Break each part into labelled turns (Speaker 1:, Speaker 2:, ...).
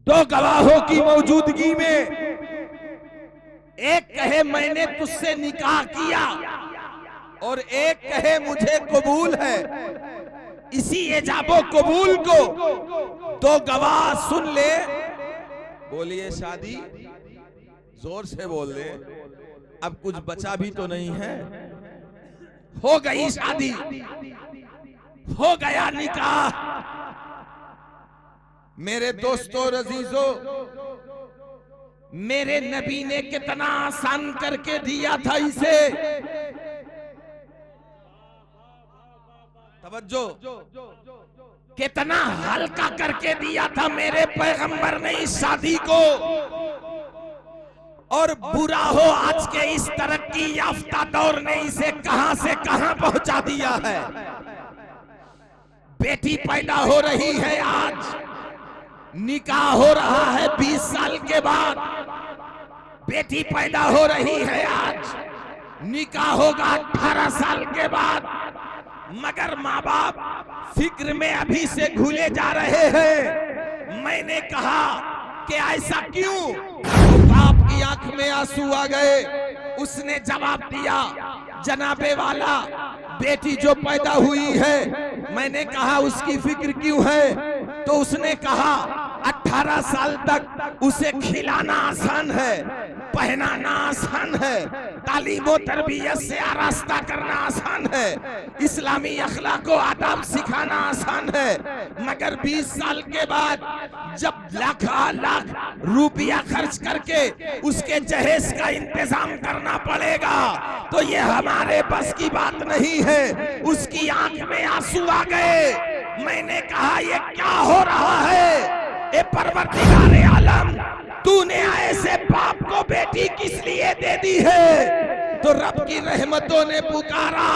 Speaker 1: दो गवाहों की मौजूदगी में एक कहे मैंने तुझसे निकाह किया और एक कहे मुझे कबूल है। इसी एजाबो कबूल को दो गवाह सुन ले। बोलिए शादी जोर से बोल दे, अब कुछ बचा भी तो नहीं है। हो गई शादी, हो गया निकाह। मेरे दोस्तों अजीजों, मेरे नबी ने कितना आसान करके दिया था इसे। तवज्जो, कितना हल्का करके दिया था मेरे पैगंबर ने इस शादी को। और बुरा हो आज के इस तरक्की याफ्ता दौर ने इसे कहां से कहां पहुंचा दिया है। बेटी पैदा हो रही है आज, निकाह हो रहा है 20 साल के बाद। बेटी पैदा हो रही है आज, निकाह होगा 18 साल के बाद। मगर माँ बाप फिक्र में अभी से घुले जा रहे हैं। मैंने कहा कि ऐसा क्यों? तो बाप की आंख में आंसू आ गए। उसने जवाब दिया, जनाबे वाला बेटी जो पैदा हुई है, मैंने कहा उसकी फिक्र क्यों है? तो उसने कहा 18 साल तक उसे खिलाना आसान है, पहनाना आसान है, तालीम और तरबियत से आरास्ता करना आसान है, इस्लामी अखलाक और आदाब सिखाना आसान है। मगर 20 साल के बाद जब लाख लाख रुपया खर्च करके उसके जहेज का इंतजाम करना पड़ेगा तो ये हमारे बस की बात नहीं है। उसकी आंख में आंसू आ गए। मैंने कहा ये क्या हो रहा है? ए परवरदिगारे आलम, तूने ऐसे बाप को बेटी किस लिए दे दी है? तो रब की रहमतों ने पुकारा,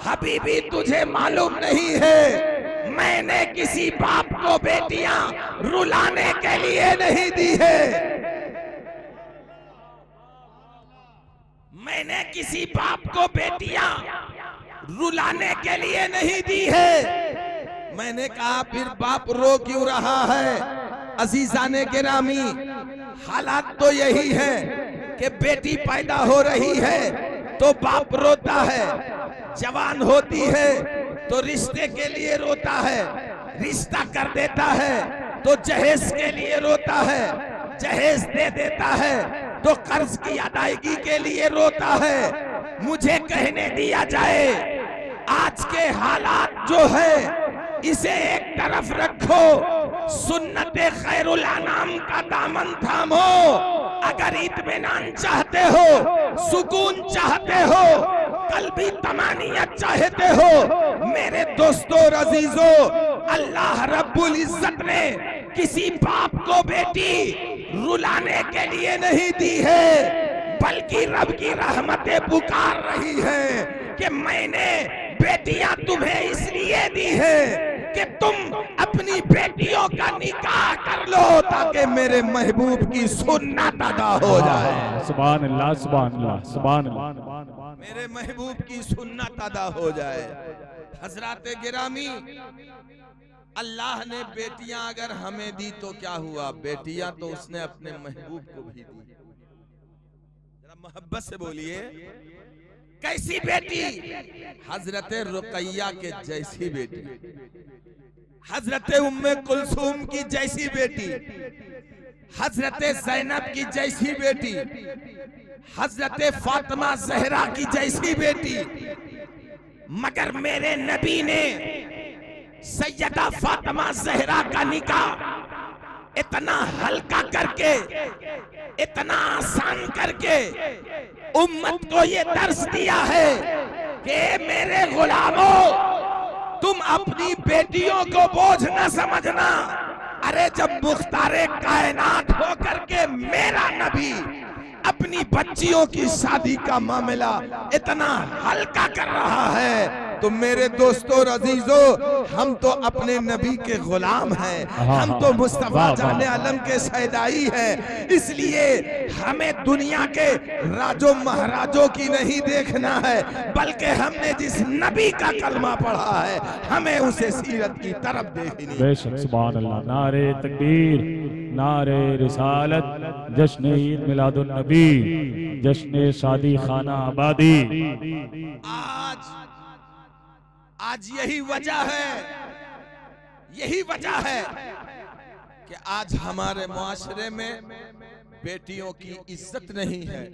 Speaker 1: हबीबी तुझे मालूम नहीं है, मैंने किसी बाप को बेटियां रुलाने के लिए नहीं दी है। मैंने किसी बाप को बेटियां रुलाने के लिए नहीं दी है। मैंने कहा फिर बाप रो क्यों रहा है? अजीजाने गिरामी, हालात तो यही है कि बेटी पैदा हो रही है तो बाप रोता है, जवान होती है तो रिश्ते के लिए रोता है, रिश्ता कर देता है तो जहेज के लिए रोता है, जहेज दे देता है तो कर्ज की अदायगी के लिए रोता है। मुझे कहने दिया जाए, आज के हालात जो है इसे एक तरफ रखो, सुन्नते खैरुल अनाम का दामन थामो। अगर इत्मीनान चाहते हो, सुकून चाहते हो, कल्बी तमानियत चाहते हो, मेरे दोस्तों और अजीजों, अल्लाह रब्बुल इज्जत ने किसी बाप को बेटी रुलाने के लिए नहीं दी है, बल्कि रब की रहमतें पुकार रही हैं कि मैंने बेटियां तुम्हें इसलिए दी है कि तुम अपनी बेटियों का निकाह कर लो ताकि मेरे महबूब की सुन्नत अदा हो जाए।
Speaker 2: सुभान अल्लाह, सुभान अल्लाह, सुभान अल्लाह।
Speaker 1: मेरे महबूब की सुन्नत अदा हो जाए। हजरात गिरामी, अल्लाह ने बेटियां अगर हमें दी तो क्या हुआ? बेटियां तो उसने अपने महबूब को भी दी। जरा मोहब्बत से बोलिए, कैसी बेटी? हजरत रुकैया के जैसी बेटी, हजरत उम्मे कुलसूम की जैसी बेटी, हजरत ज़ैनब की जैसी बेटी, हजरत फातिमा ज़हरा की जैसी बेटी। मगर मेरे नबी ने सैयदा फातिमा ज़हरा का निकाह इतना हल्का करके, इतना आसान करके उम्मत को ये दर्श दिया है कि मेरे गुलामों, तुम अपनी बेटियों को बोझ न समझना। अरे जब मुख्तारे कायनात हो करके मेरा नबी अपनी बच्चियों की शादी का मामला इतना हल्का कर रहा है तो मेरे दोस्तों और अजीजों, हम तो अपने नबी के गुलाम हैं, हम तो मुस्तफा जाने आलम के सैदाई हैं। इसलिए हमें दुनिया के राजों महाराजों की नहीं देखना है, बल्कि हमने जिस नबी का कलमा पढ़ा है हमें उसे सीरत की तरफ देखनी।
Speaker 2: बेशक सुभान अल्लाह। नारे तकबीर, नारे रिसालत, जश्न ईद मिलादुन नबी, जश्न शादी खाना आबादी।
Speaker 1: आज यही वजह है कि आज हमारे मुआशरे में बेटियों की इज्जत नहीं है,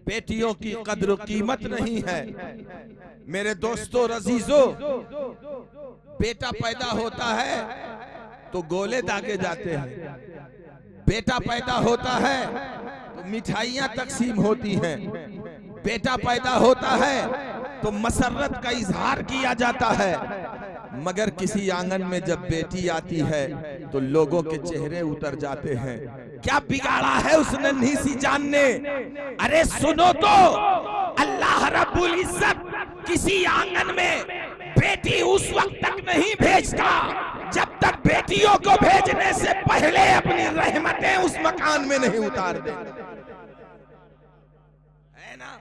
Speaker 1: बेटियों की कद्र कीमत नहीं है। मेरे दोस्तों और अजीजों, बेटा पैदा होता है तो गोले दागे जाते हैं, बेटा पैदा होता है तो मिठाइयां तकसीम होती हैं, बेटा पैदा होता है तो मसर्रत का इजहार किया जाता है। मगर किसी आंगन में जब बेटी आती है तो लोगों के चेहरे उतर जाते हैं। क्या बिगाड़ा है उस नन्ही सी जान ने? अरे सुनो तो, अल्लाह रब्बुल इज्जत किसी आंगन में बेटी उस वक्त तक नहीं भेजता जब तक बेटियों को भेजने से पहले अपनी रहमतें उस मकान में नहीं उतार दे, है ना?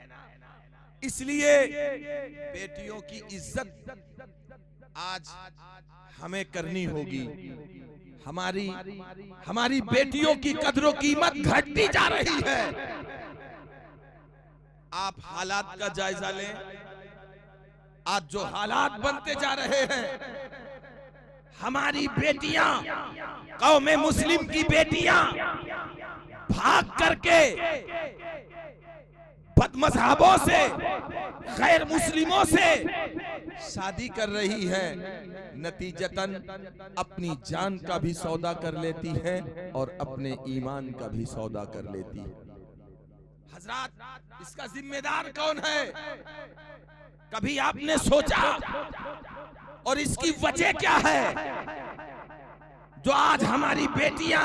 Speaker 1: इसलिए बेटियों की इज्जत आज हमें करनी होगी। हमारी बेटियों की कद्र कीमत घटती जा रही है। आप हालात का जायजा लें, आज जो हालात बनते जा रहे हैं, हमारी बेटियां, कौमे मुस्लिम की बेटियां भाग करके बदमज़हबों से, गैर मुस्लिमों से शादी कर रही है, नतीजतन अपनी जान का भी सौदा कर लेती है और अपने ईमान का भी सौदा कर लेती है। हजरात, इसका जिम्मेदार कौन है? कभी आपने सोचा? और इसकी वजह क्या है जो आज हमारी बेटियां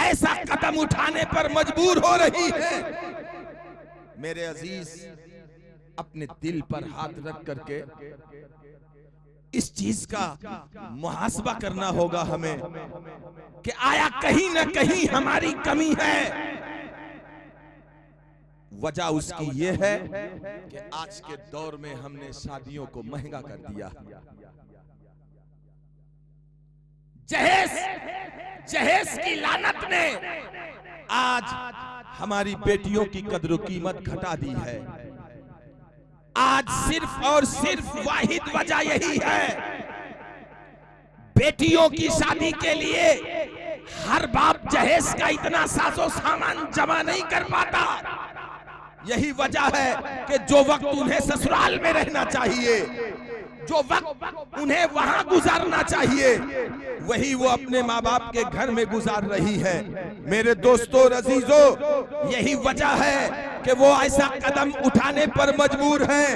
Speaker 1: ऐसा कदम उठाने पर मजबूर हो रही हैं? मेरे अजीज, अपने दिल पर हाथ रख करके इस चीज का मुहासबा करना होगा हमें कि आया कहीं ना कहीं हमारी कमी है। वजह उसकी ये है कि आज के दौर में हमने शादियों को महंगा कर दिया। जहेज की लानत ने आज हमारी बेटियों की कद्र कीमत घटा दी है। आज सिर्फ और सिर्फ वाहिद वजह यही है, बेटियों की शादी के लिए हर बाप जहेज का इतना साजो सामान जमा नहीं कर पाता। यही वजह है कि जो वक्त उन्हें ससुराल में रहना चाहिए, जो वक्त उन्हें वहां गुजारना चाहिए, वही वो अपने माँ बाप के घर में गुजार रही है। मेरे दोस्तों और अजीजों, यही वजह है कि वो ऐसा कदम उठाने पर मजबूर हैं।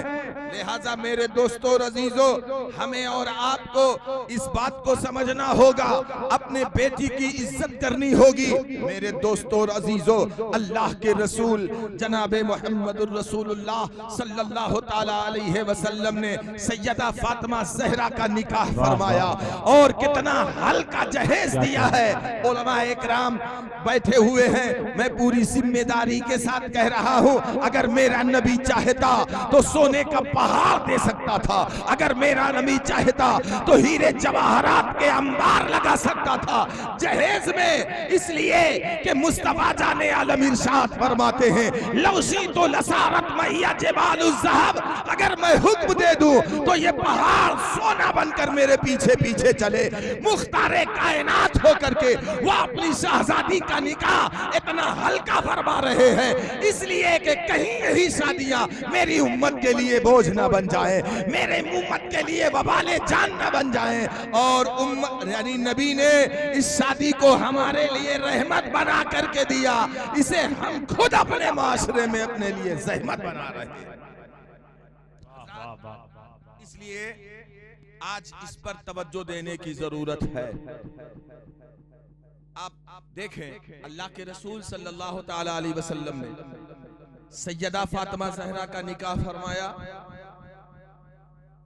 Speaker 1: लिहाजा मेरे दोस्तों और अजीजों, हमें और आपको इस बात को समझना होगा, अपने बेटी की इज्जत करनी होगी। मेरे दोस्तों और अजीजों, अल्लाह के रसूल जनाबे मोहम्मदुर रसूलुल्लाह सल्लल्लाहु ताला अलैहि वसल्लम ने सैयदा फातिमा ज़हरा का निकाह फरमाया और कितना हल्का जहेज दिया है। उलमा इकराम बैठे हुए हैं, मैं पूरी जिम्मेदारी के साथ कह रहा हूं, अगर मेरा नबी चाहता तो सोने का पहाड़ दे सकता था, अगर मेरा नबी चाहता तो हीरे जवाहरात के अंबार लगा सकता था जहेज में। इसलिए कि मुस्तफा जाने आलम इरशाद फरमाते हैं, लौशी तो लसारत मैया जबालुज ज़हब, अगर मैं हुक्म दे दूं तो ये पहाड़ सोना बनकर मेरे पीछे पीछे चले। मुख्तारे कायनात होकर के वो अपनी शहजादी का निकाह इतना हल्का फरमा रहे हैं, इसलिए कि कहीं यही शादियां मेरी उम्मत के लिए बोझ न बन जाए, मेरे उम्मत के लिए वबाले जान न बन जाए। और उम्मत यानी नबी ने इस शादी को हमारे लिए रहमत बना करके दिया, इसे हम खुद अपने माशरे में अपने लिए ज़हमत बना रहे हैं। इसलिए आज इस पर तवज्जो देने की जरूरत है। आप देखें, अल्लाह के रसूल सल्लल्लाहु ताला अलैहि वसल्लम ने सैयदा फातिमा ज़हरा का निकाह फरमाया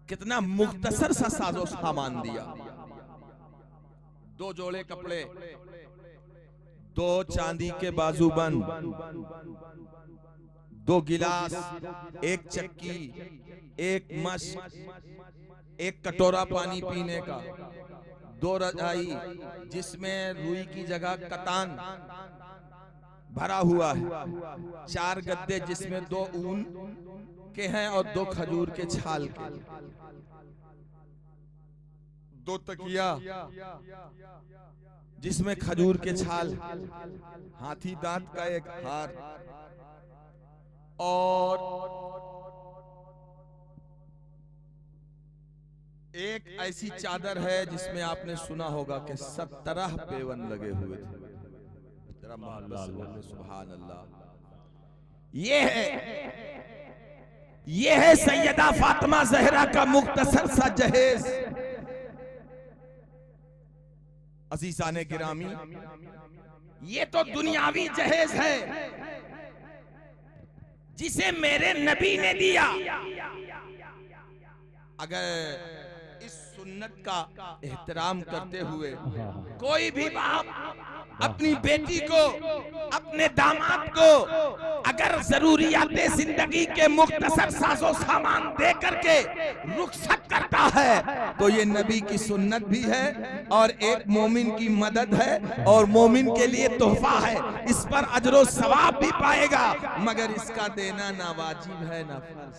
Speaker 1: कितना मुख्तसर सा साजो सामान दिया। 2 जोड़े कपड़े, 2 चांदी के बाजूबंद, 2 गिलास, 1 चक्की, 1 मश्क, 1 कटोरा पानी पीने का, 2 रजाई जिसमें रुई की जगह कतान भरा हुआ है, 4 गद्दे जिसमें 2 ऊन के हैं और 2 खजूर के छाल के, 2 तकिया जिसमें खजूर के छाल, हाथी दांत का 1 हार और एक ऐसी चादर है जिसमें आपने सुना होगा कि 17 पेवन लगे हुए थे। जरा मोहब्बत से बोले सुभान अल्लाह। ये है सैयदा फातिमा ज़हरा का मुख्तसर सा जहेज। अज़ीज़ाने गिरामी, ये तो दुनियावी जहेज है जिसे मेरे नबी ने दिया। अगर इस सुन्नत का एहतराम करते हुए कोई भी बाप अपनी बेटी को, अपने दामाद को अगर जरूरियाते जिंदगी के मुख्तसर साजो सामान दे करके रुखसत करता है तो ये नबी की सुन्नत भी है और एक मोमिन की मदद है और मोमिन के लिए तोहफा है। इस पर अजरो सवाब भी पाएगा, मगर इसका देना ना वाजिब है ना फर्ज।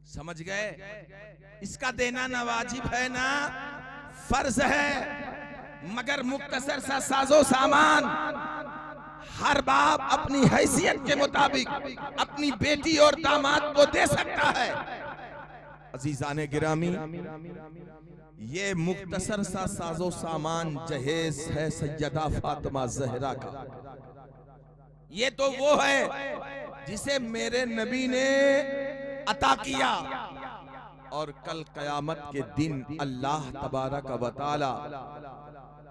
Speaker 1: समझ गए? इसका देना ना वाजिब है ना फर्ज है, मगर मुख्तसर सा साजो सामान हर बाप अपनी हैसियत के मुताबिक अपनी बेटी और दामाद को दे सकता है। अजीजाने गिरामी, ये मुख्तसर सा साजो सामान जहेज है सैयदा फातिमा ज़हरा का। ये तो वो है जिसे मेरे नबी ने अता किया और कल कयामत के दिन अल्लाह तबारक व तआला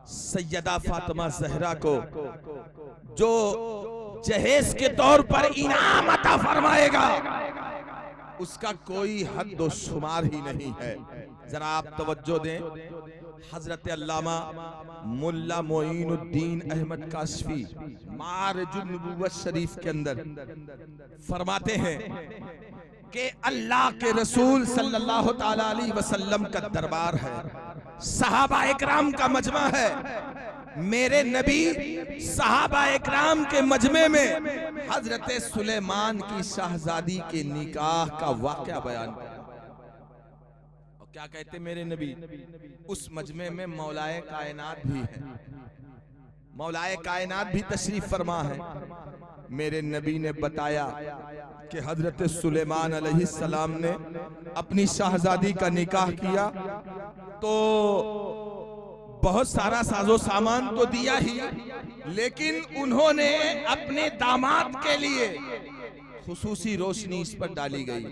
Speaker 1: सैयदा फातिमा ज़हरा को जो जहेज के तौर पर इनाम अता फरमाएगा उसका कोई हद व शुमार ही नहीं है। जरा आप तवज्जो दें, हजरत अल्लामा मुल्ला मोइनुद्दीन अहमद काशफी मारिजुन नबुव्वत शरीफ के अंदर फरमाते हैं कि अल्लाह के रसूल सल्लल्लाहु ताला अलैहि वसल्लम का दरबार है, सहाबा इकराम का मजमा है। मेरे नबी सहाबा इकराम के मजमे में हजरत सुलेमान की शाहजादी के निकाह का वाकया बयान किया। और क्या कहते मेरे नबी? उस मजमे में मौलाए कायनात भी है, मौलाए कायनात भी तशरीफ फरमा है। मेरे नबी ने बताया कि हजरत सुलेमान अलैहिस्सलाम ने अपनी शाहजादी का निकाह किया तो बहुत सारा साजो सामान तो दिया ही, लेकिन उन्होंने अपने दामाद के लिए खुसूसी रोशनी इस पर डाली गई।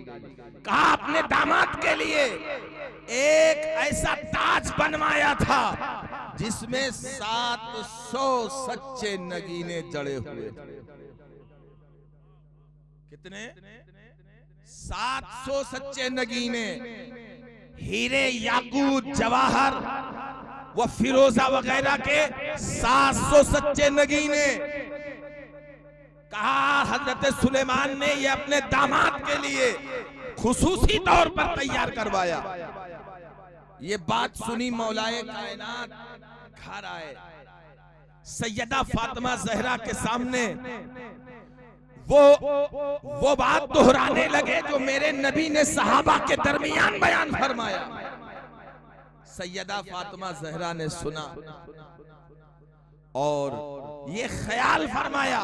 Speaker 1: कहा अपने दामाद के लिए एक ऐसा ताज बनवाया था जिसमें 700 सच्चे नगीने जड़े हुए थे। कितने? 700 सच्चे नगीने, हीरे याकूत जवाहर व फिरोजा वगैरह के 700 सच्चे नगीने। कहा हजरत सुलेमान ने ये अपने दामाद के लिए खुसूसी तौर पर तैयार करवाया। ये बात सुनी मौलाए कायनात घर आए, सैयदा फातिमा ज़हरा के सामने वो बात दोहराने लगे जो मेरे नबी ने सहाबा के दरमियान बयान फरमाया। सैयदा फातिमा ज़हरा ने सुना और ये ख्याल फरमाया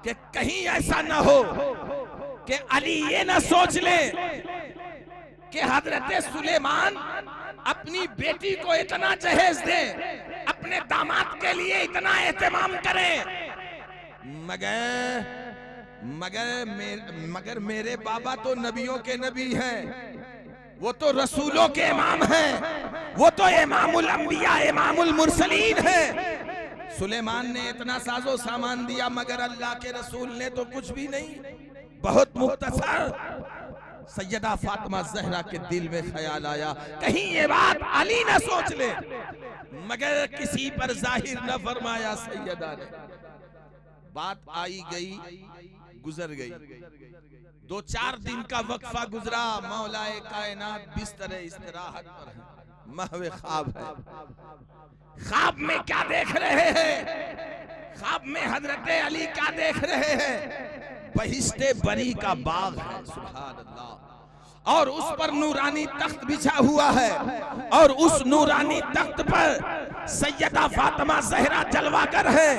Speaker 1: कि कहीं ऐसा न हो कि अली ये न सोच ले कि हजरत सुलेमान अपनी बेटी को इतना जहेज दे, अपने दामाद के लिए इतना एहतमाम करे, मगर मेरे बाबा तो नबियों के नबी हैं, वो तो रसूलों के इमाम हैं, वो तो इमामुल अंबिया इमामुल मुरसलीन हैं। सुलेमान ने इतना साजो सामान दिया मगर अल्लाह के रसूल ने तो कुछ भी नहीं, बहुत मुख्तसर सैयदा फातिमा ज़हरा के दिल में ख्याल आया, कहीं ये बात अली न सोच ले, मगर किसी पर जाहिर न फरमाया सैयदा ने। बात आई गई, गुजर गई। 2-4 दिन का वक्फा गुजरा, मौलाए कायनात बिस्तर इस्तराहत पर है, महवे ख्वाब है। ख्वाब में क्या देख रहे हैं? ख्वाब में हजरत अली क्या देख रहे हैं? बहिश्ते बरी का बाग है, सुभान अल्लाह, और उस पर नूरानी तख्त बिछा हुआ है, और उस नूरानी तख्त पर सैयदा फातिमा ज़हरा जलवागर है,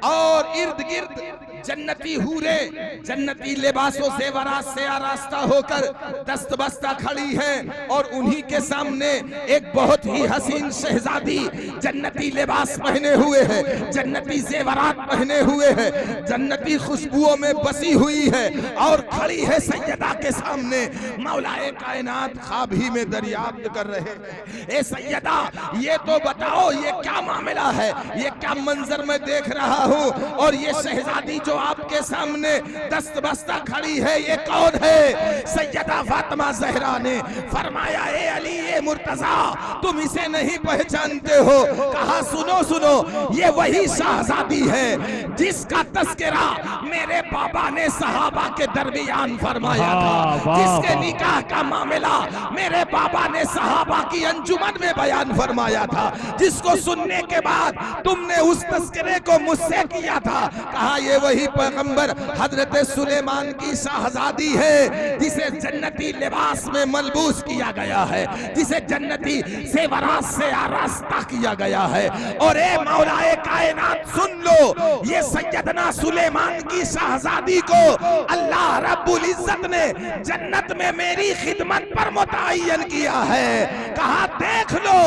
Speaker 1: और इर्द गिर्द जन्नती हूरे जन्नती लिबासों से वरात से आरास्ता होकर दस्तबस्ता खड़ी है, और उन्हीं के सामने एक बहुत ही हसीन शहजादी जन्नती लिबास पहने हुए है, जन्नती जेवरात पहने हुए है, जन्नती खुशबुओं में बसी हुई है, और खड़ी है सैयदा के सामने। मौलाए कायनात ख्वाब ही में दरियाफ्त कर रहे हैं, ए सैयदा ये तो बताओ ये क्या मामला है, ये क्या मंजर मैं देख रहा हूँ, और ये शहजादी जो आपके सामने दस्तबस्ता खड़ी है ये कौन है? सैयदा फातिमा ज़हरा ने फरमाया, ए अली ए मुर्तजा, तुम इसे नहीं पहचानते हो। कहा सुनो सुनो, ये वही शहजादी है जिसका तस्करा मेरे बाबा ने सहाबा के दरमियान फरमाया था, जिसके निकाह का मामला मेरे बाबा ने सहाबा की अंजुमन में बयान फरमाया था, जिसको सुनने के बाद तुमने उस तस्करे को मुझसे किया था। कहा ये वही पैगंबर हजरत सुलेमान की शहजादी है, जिसे जन्नती लिबास में मलबूस किया गया है, जिसे जन्नती सेवरात से आरास्ता किया गया है। और ए मौलाए कायनात सुन लो, ये सैयदना सुलेमान की शहजादी को अल्लाह रब्बुल इज्जत ने जन्नत में मेरी खिदमत पर मुतअय्यन किया है। कहा देख लो,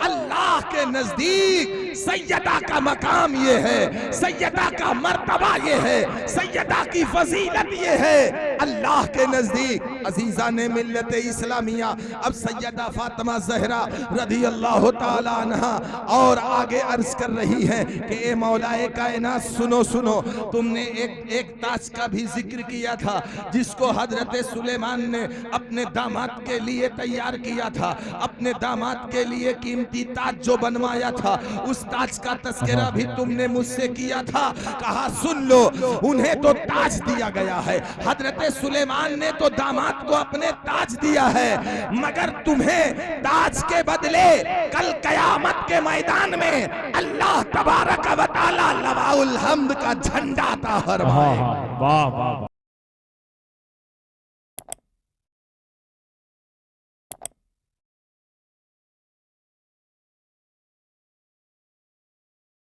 Speaker 1: अल्लाह के नजदीक सैयदा का मकाम ये है, सैयदा का मर्तबा ये है, सैयदा की फजीलत ये है अल्लाह के नजदीक। अजीजा ने मिल्लत इस्लामिया अब सैयदा फातिमा ज़हरा रज़ी अल्लाह ताला अन्हा और आगे अर्ज कर रही है कि ए मौलाए कायनात सुनो सुनो, तुमने एक ताज का भी जिक्र किया था जिसको हजरत सुलेमान ने अपने दामाद के लिए तैयार किया था, अपने दामाद के लिए कीमती ताज जो बनवाया था, उस ताज का तस्करा भी तुमने मुझसे किया था। कहा सुन लो, उन्हें तो ताज दिया गया है, हजरत सुलेमान ने तो दामाद को अपने ताज दिया है, मगर तुम्हें ताज के बदले कल कयामत के मैदान में अल्लाह तबारक व तआला लवाउल हम्द का झंडा अता फरमाए।
Speaker 2: वाह वाह।